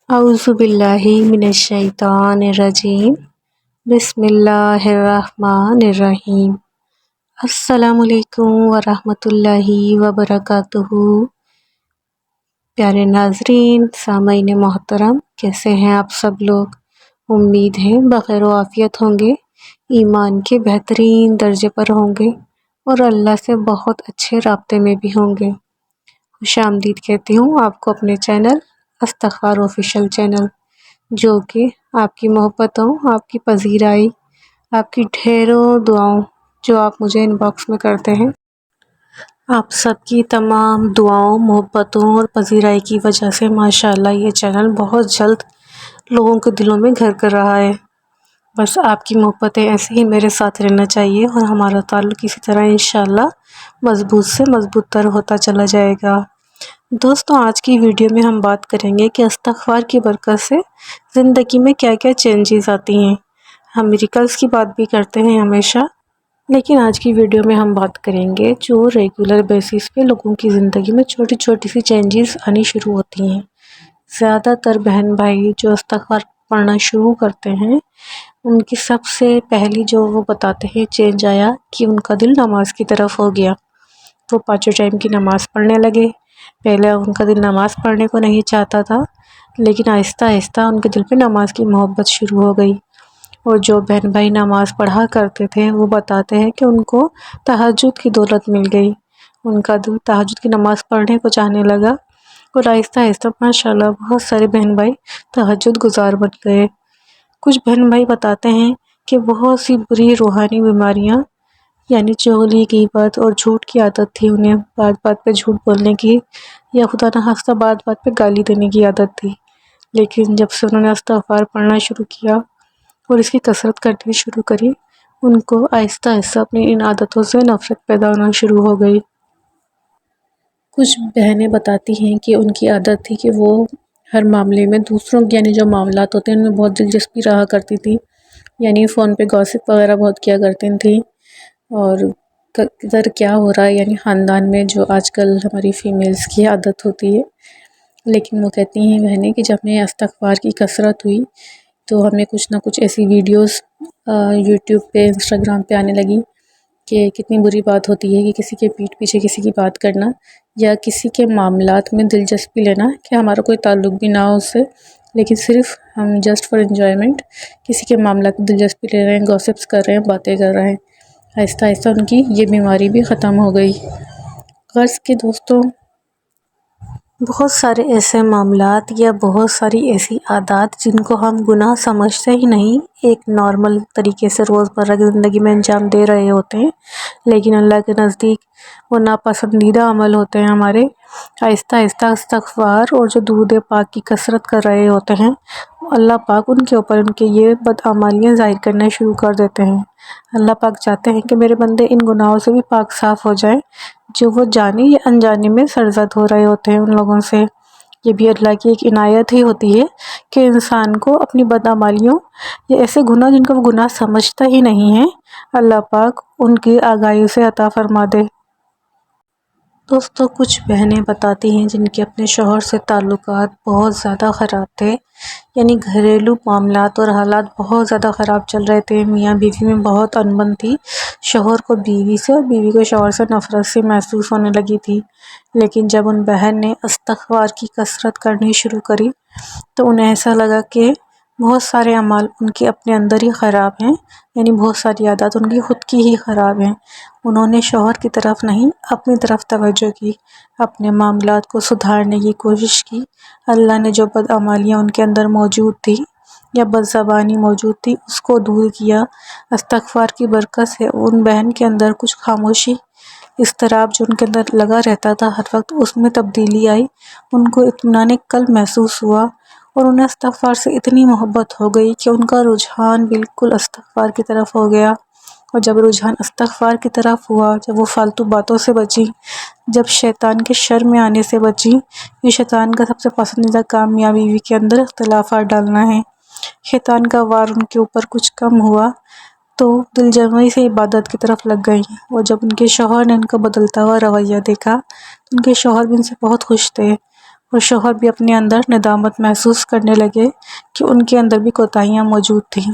اعوذ باللہ من الشیطان الرجیم بسم اللہ الرحمن الرحیم۔ السلام علیکم ورحمۃ اللہ وبرکاتہ۔ پیارے ناظرین، سامعین محترم، کیسے ہیں آپ سب لوگ؟ امید ہے بخیر و عافیت ہوں گے، ایمان کے بہترین درجے پر ہوں گے اور اللہ سے بہت اچھے رابطے میں بھی ہوں گے۔ خوش آمدید کہتی ہوں آپ کو اپنے چینل استغفار آفیشیل چینل، جو کہ آپ کی محبتوں، آپ کی پذیرائی، آپ کی ڈھیروں دعاؤں جو آپ مجھے ان باکس میں کرتے ہیں، آپ سب کی تمام دعاؤں، محبتوں اور پذیرائی کی وجہ سے ماشاءاللہ یہ چینل بہت جلد لوگوں کے دلوں میں گھر کر رہا ہے۔ بس آپ کی محبتیں ایسے ہی میرے ساتھ رہنا چاہیے اور ہمارا تعلق اسی طرح انشاءاللہ مضبوط سے مضبوط تر ہوتا چلا جائے گا۔ دوستوں، آج کی ویڈیو میں ہم بات کریں گے کہ استغفار کی برکت سے زندگی میں کیا کیا چینجز آتی ہیں۔ ہم میریکلز کی بات بھی کرتے ہیں ہمیشہ، لیکن آج کی ویڈیو میں ہم بات کریں گے جو ریگولر بیسس پہ لوگوں کی زندگی میں چھوٹی چھوٹی سی چینجز آنی شروع ہوتی ہیں۔ زیادہ تر بہن بھائی جو استغفار پڑھنا شروع کرتے ہیں، ان کی سب سے پہلی جو وہ بتاتے ہیں چینج آیا کہ ان کا دل نماز کی طرف ہو گیا۔ وہ پانچوں ٹائم کی نماز پڑھنے لگے۔ پہلے ان کا دل نماز پڑھنے کو نہیں چاہتا تھا، لیکن آہستہ آہستہ ان کے دل پہ نماز کی محبت شروع ہو گئی۔ اور جو بہن بھائی نماز پڑھا کرتے تھے وہ بتاتے ہیں کہ ان کو تہجد کی دولت مل گئی۔ ان کا دل تہجد کی نماز پڑھنے کو چاہنے لگا اور آہستہ آہستہ ماشاءاللہ بہت سارے بہن بھائی تہجد گزار بن گئے۔ کچھ بہن بھائی بتاتے ہیں کہ بہت سی بری روحانی بیماریاں، یعنی چغلی، غیبت اور جھوٹ کی عادت تھی انہیں، بات بات پہ جھوٹ بولنے کی یا خدا نخواستہ بات بات پہ گالی دینے کی عادت تھی، لیکن جب سے انہوں نے استغفار پڑھنا شروع کیا اور اس کی کثرت کرنی شروع کری، ان کو آہستہ آہستہ اپنی ان عادتوں سے نفرت پیدا ہونا شروع ہو گئی۔ کچھ بہنیں بتاتی ہیں کہ ان کی عادت تھی کہ وہ ہر معاملے میں دوسروں کے، یعنی جو معاملات ہوتے ہیں ان میں بہت دلچسپی رہا کرتی تھی، یعنی فون پہ گاسپ وغیرہ بہت کیا کرتی تھیں، اور ادھر کیا ہو رہا ہے یعنی خاندان میں، جو آج کل ہماری فیمیلز کی عادت ہوتی ہے۔ لیکن وہ کہتی ہیں بہنیں کہ جب میں استغفار کی کثرت ہوئی تو ہمیں کچھ نہ کچھ ایسی ویڈیوز یوٹیوب پہ، انسٹاگرام پہ آنے لگی کہ کتنی بری بات ہوتی ہے کہ کسی کے پیٹھ پیچھے کسی کی بات کرنا یا کسی کے معاملات میں دلچسپی لینا، کہ ہمارا کوئی تعلق بھی نہ ہو اس سے، لیکن صرف ہم جسٹ فار انجوائمنٹ کسی کے معاملات میں دلچسپی لے رہے ہیں، گاسپس کر رہے ہیں، باتیں کر رہے ہیں۔ آہستہ آہستہ ان کی یہ بیماری بھی ختم ہو گئی۔ غرض کہ دوستوں، بہت سارے ایسے معاملات یا بہت ساری ایسی عادات جن کو ہم گناہ سمجھتے ہی نہیں، ایک نارمل طریقے سے روزمرہ کی زندگی میں انجام دے رہے ہوتے ہیں، لیکن اللہ کے نزدیک وہ ناپسندیدہ عمل ہوتے ہیں ہمارے۔ آہستہ آہستہ استغفار اور جو درود پاک کی کثرت کر رہے ہوتے ہیں، اللہ پاک ان کے اوپر ان کے یہ بدعمالیاں ظاہر کرنا شروع کر دیتے ہیں۔ اللہ پاک چاہتے ہیں کہ میرے بندے ان گناہوں سے بھی پاک صاف ہو جائیں جو وہ جانے یا انجانے میں سرزد ہو رہے ہوتے ہیں ان لوگوں سے۔ یہ بھی اللہ کی ایک عنایت ہی ہوتی ہے کہ انسان کو اپنی بدعمالیوں یا ایسے گناہ جن کو وہ گناہ سمجھتا ہی نہیں ہے، اللہ پاک ان کی آگاہی سے عطا فرما دے۔ دوستوں، کچھ بہنیں بتاتی ہیں جن کے اپنے شوہر سے تعلقات بہت زیادہ خراب تھے، یعنی گھریلو معاملات اور حالات بہت زیادہ خراب چل رہے تھے، میاں بیوی میں بہت انبن تھی، شوہر کو بیوی سے اور بیوی کو شوہر سے نفرت سی محسوس ہونے لگی تھی۔ لیکن جب ان بہن نے استغفار کی کثرت کرنی شروع کری تو انہیں ایسا لگا کہ بہت سارے اعمال ان کے اپنے اندر ہی خراب ہیں، یعنی بہت ساری عادات ان کی خود کی ہی خراب ہیں۔ انہوں نے شوہر کی طرف نہیں، اپنی طرف توجہ کی، اپنے معاملات کو سدھارنے کی کوشش کی۔ اللہ نے جو بدعمالیاں ان کے اندر موجود تھی یا بد زبانی موجود تھی اس کو دور کیا۔ استغفار کی برکت سے ان بہن کے اندر کچھ خاموشی، اضطراب جو ان کے اندر لگا رہتا تھا ہر وقت، اس میں تبدیلی آئی۔ ان کو اطمینان قلب محسوس ہوا اور انہیں استغفار سے اتنی محبت ہو گئی کہ ان کا رجحان بالکل استغفار کی طرف ہو گیا۔ اور جب رجحان استغفار کی طرف ہوا، جب وہ فالتو باتوں سے بچی، جب شیطان کے شر میں آنے سے بچی، یہ شیطان کا سب سے پسندیدہ کام میاں بیوی کے اندر اختلافات ڈالنا ہے، شیطان کا وار ان کے اوپر کچھ کم ہوا تو دل جمعی سے عبادت کی طرف لگ گئی۔ اور جب ان کے شوہر نے ان کا بدلتا ہوا رویہ دیکھا، ان کے شوہر بھی ان سے بہت خوش تھے، اور شوہر بھی اپنے اندر ندامت محسوس کرنے لگے کہ ان کے اندر بھی کوتاہیاں موجود تھیں۔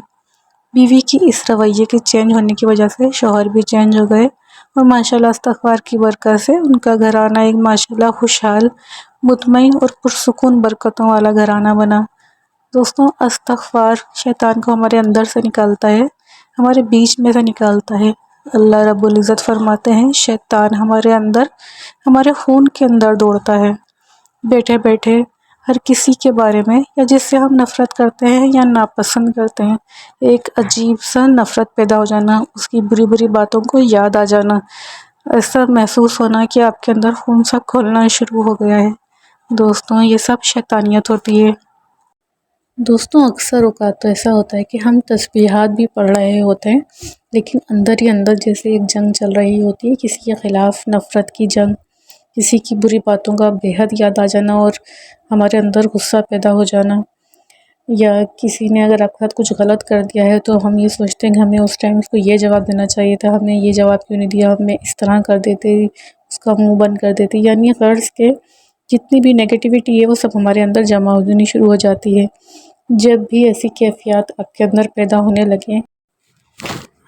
بیوی کی اس رویے کے چینج ہونے کی وجہ سے شوہر بھی چینج ہو گئے، اور ماشاءاللہ استغفار کی برکت سے ان کا گھرانہ ایک ماشاءاللہ خوشحال، مطمئن اور پرسکون برکتوں والا گھرانہ بنا۔ دوستوں، استغفار شیطان کو ہمارے اندر سے نکالتا ہے، ہمارے بیچ میں سے نکالتا ہے۔ اللہ رب العزت فرماتے ہیں شیطان ہمارے اندر، ہمارے خون کے اندر دوڑتا ہے، بیٹھے بیٹھے ہر کسی کے بارے میں یا جس سے ہم نفرت کرتے ہیں یا ناپسند کرتے ہیں، ایک عجیب سا نفرت پیدا ہو جانا، اس کی بری بری باتوں کو یاد آ جانا، ایسا محسوس ہونا کہ آپ کے اندر خون سا کھولنا شروع ہو گیا ہے۔ دوستوں، یہ سب شیطانیت ہوتی ہے۔ دوستوں، اکثر اوقات تو ایسا ہوتا ہے کہ ہم تسبیحات بھی پڑھ رہے ہوتے ہیں، لیکن اندر ہی اندر جیسے ایک جنگ چل رہی ہوتی ہے، کسی کے خلاف نفرت کی جنگ، کسی کی بری باتوں کا بے حد یاد آ جانا اور ہمارے اندر غصہ پیدا ہو جانا، یا کسی نے اگر آپ کے ساتھ کچھ غلط کر دیا ہے تو ہم یہ سوچتے ہیں کہ ہمیں اس ٹائم اس کو یہ جواب دینا چاہیے تھا، ہمیں یہ جواب کیوں نہیں دیا، ہمیں اس طرح کر دیتے، اس کا منہ بند کر دیتے، یعنی غرض کے جتنی بھی نیگیٹیوٹی ہے وہ سب ہمارے اندر جمع ہونی شروع ہو جاتی ہے۔ جب بھی ایسی کیفیات آپ کے اندر پیدا ہونے لگیں،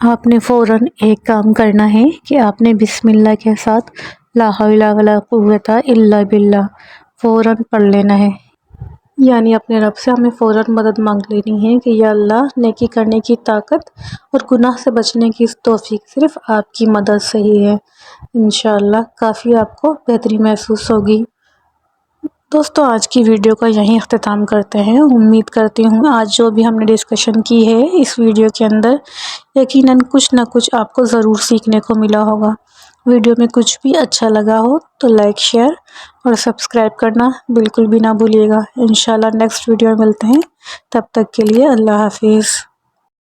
آپ نے فوراً ایک کام کرنا ہے کہ آپ نے بسم اللہ کے ساتھ لا حول ولا قوت الا باللہ فوراً پڑھ لینا ہے، یعنی اپنے رب سے ہمیں فوراً مدد مانگ لینی ہے کہ یا اللہ، نیکی کرنے کی طاقت اور گناہ سے بچنے کی توفیق صرف آپ کی مدد سے ہی ہے۔ انشاءاللہ کافی آپ کو بہتری محسوس ہوگی۔ دوستوں، آج کی ویڈیو کا یہیں اختتام کرتے ہیں۔ امید کرتی ہوں آج جو بھی ہم نے ڈسکشن کی ہے اس ویڈیو کے اندر، یقیناً کچھ نہ کچھ آپ کو ضرور سیکھنے کو ملا ہوگا۔ ویڈیو میں کچھ بھی اچھا لگا ہو تو لائک، شیئر اور سبسکرائب کرنا بالکل بھی نہ بھولیے گا۔ انشاءاللہ نیکسٹ ویڈیو میں ملتے ہیں، تب تک کے لیے اللہ حافظ۔